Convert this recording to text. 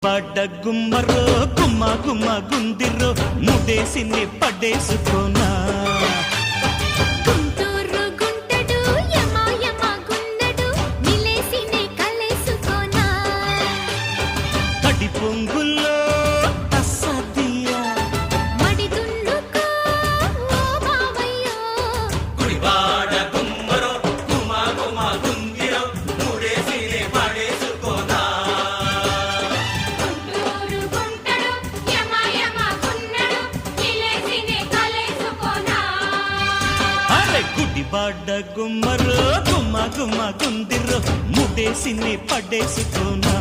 పడ్డ గుమ్మరో గుమ్మ గుమ్మ గుందిరో ముడేసిని పడేసుకోనా గుంటూరు గుంటడు యమ యమ గున్నడు నిలేసిని కలేసుకోనా కడి పొంగుల్లో అసదియా మడి దున్నుకో ఓ బావయ్యో గుడివాడ గుమ్మరో గుమ్మ గుమ్మ గుందిరో ముడేసిని పడేసుకోనా గుంటూరు గుంటడు యమ యమ గున్నడు నిలేసిని కలేసుకోనా అరే గుడివాడ గుమ్మరో గుమ్మ గుమ్మ గుందిరో ముడేసిని పడేసుకోనా